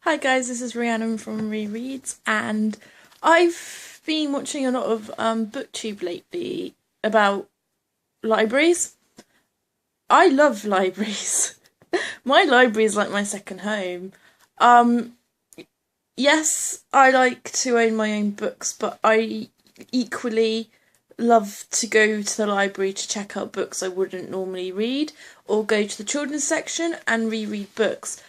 Hi guys, this is Rhiannon from Rereads, and I've been watching a lot of booktube lately about libraries. I love libraries. My library is like my second home. Um, yes, I like to own my own books, but I equally love to go to the library to check out books I wouldn't normally read, or go to the children's section and reread books.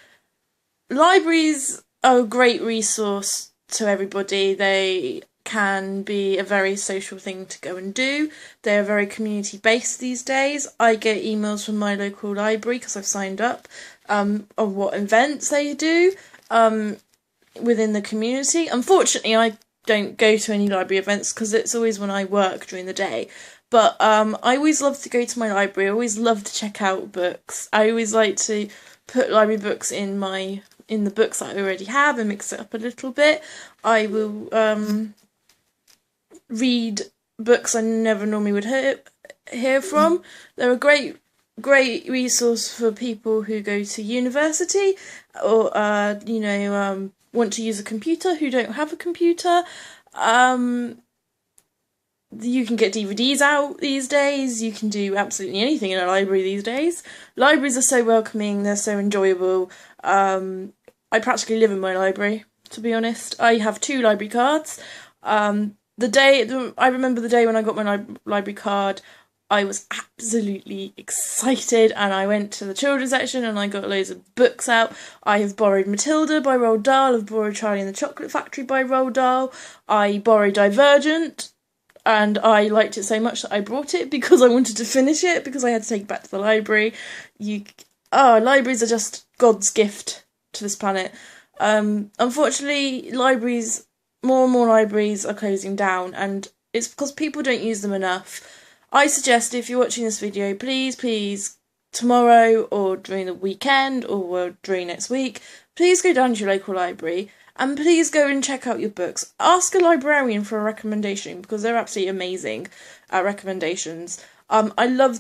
Libraries are a great resource to everybody. They can be a very social thing to go and do. They are very community based these days. I get emails from my local library because I've signed up on what events they do within the community. Unfortunately, I don't go to any library events because it's always when I work during the day. But I always love to go to my library. I always love to check out books. I always like to put library books in the books that I already have and mix it up a little bit. I will read books I never normally would hear from. They're a great resource for people who go to university or want to use a computer who don't have a computer. You can get DVDs out these days. You can do absolutely anything in a library these days. Libraries are so welcoming. They're so enjoyable. I practically live in my library, to be honest. I have 2 library cards. I remember the day when I got my library card, I was absolutely excited, and I went to the children's section and I got loads of books out. I have borrowed Matilda by Roald Dahl. I've borrowed Charlie and the Chocolate Factory by Roald Dahl. I borrowed Divergent, and I liked it so much that I brought it because I wanted to finish it, because I had to take it back to the library. Libraries are just God's gift to this planet. Unfortunately, more and more libraries are closing down, and it's because people don't use them enough. I suggest, if you're watching this video, please, tomorrow or during the weekend or during next week, please go down to your local library and please go and check out your books. Ask a librarian for a recommendation, because they're absolutely amazing at recommendations. I love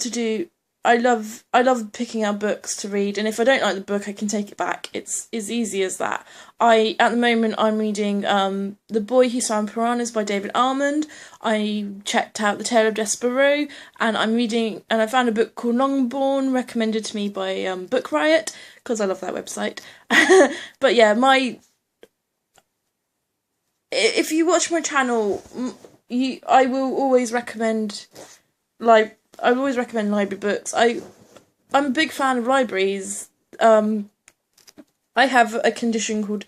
picking out books to read, and if I don't like the book, I can take it back. It's as easy as that. At the moment, I'm reading The Boy Who Swam Piranhas by David Almond. I checked out The Tale of Despereaux, and I found a book called Longbourn, recommended to me by Book Riot, because I love that website. But yeah, if you watch my channel, I will always recommend library books. I'm a big fan of libraries. I have a condition called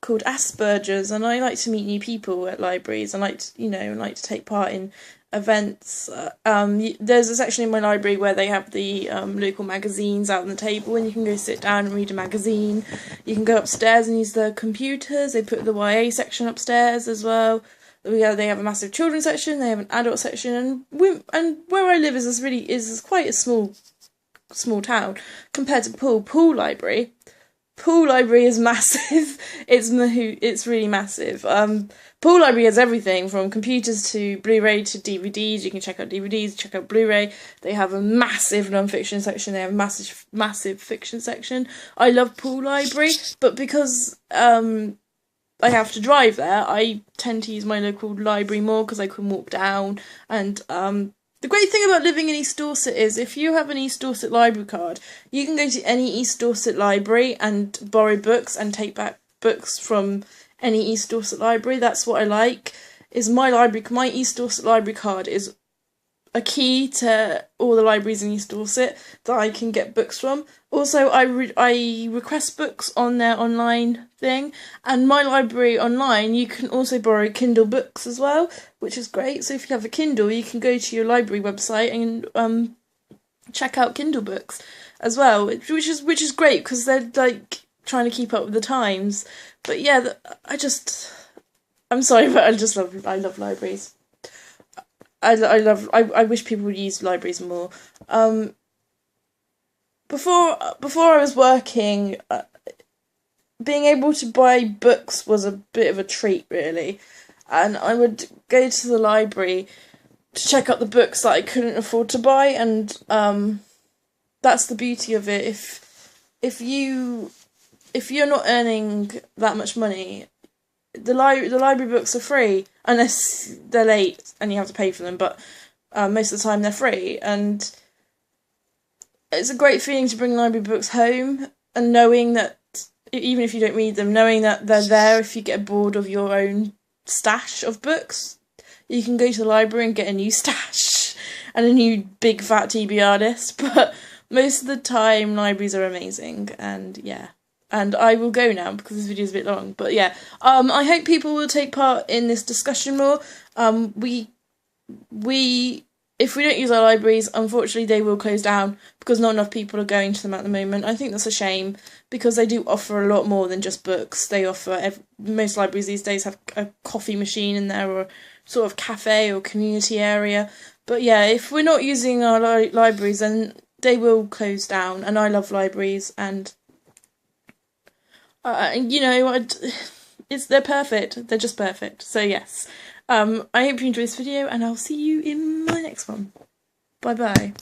Asperger's, and I like to meet new people at libraries. I like to take part in events. There's a section in my library where they have the local magazines out on the table, and you can go sit down and read a magazine. You can go upstairs and use the computers. They put the YA section upstairs as well. They have a massive children's section. They have an adult section, and where I live is quite a small town compared to Poole Library. Poole Library is massive. It's really massive. Poole Library has everything from computers to Blu-ray to DVDs. You can check out DVDs, check out Blu-ray. They have a massive non-fiction section. They have a massive fiction section. I love Poole Library, but because I have to drive there, I tend to use my local library more because I can walk down. And the great thing about living in East Dorset is, if you have an East Dorset library card, you can go to any East Dorset library and borrow books and take back books from any East Dorset library. That's what I like. My East Dorset library card is a key to all the libraries in East Dorset that I can get books from. Also, I request books on their online thing, and my library online, you can also borrow Kindle books as well, which is great. So if you have a Kindle, you can go to your library website and check out Kindle books as well, which is great because they're like trying to keep up with the times. But yeah, I'm sorry, but I love libraries. I wish people would use libraries more. Before I was working, being able to buy books was a bit of a treat, really. And I would go to the library to check out the books that I couldn't afford to buy, and that's the beauty of it. If you if you're not earning that much money, the library books are free unless they're late and you have to pay for them. But most of the time they're free, and it's a great feeling to bring library books home and knowing that even if you don't read them, knowing that they're there if you get bored of your own stash of books. You can go to the library and get a new stash and a new big fat TBR list, but most of the time libraries are amazing, and yeah. And I will go now because this video is a bit long, but yeah. I hope people will take part in this discussion more. If we don't use our libraries, unfortunately they will close down because not enough people are going to them at the moment. I think that's a shame because they do offer a lot more than just books. They offer, most libraries these days have a coffee machine in there, or sort of cafe or community area. But yeah, if we're not using our libraries, then they will close down. And I love libraries, and you know, they're perfect. They're just perfect. So yes. I hope you enjoyed this video, and I'll see you in my next one. Bye bye.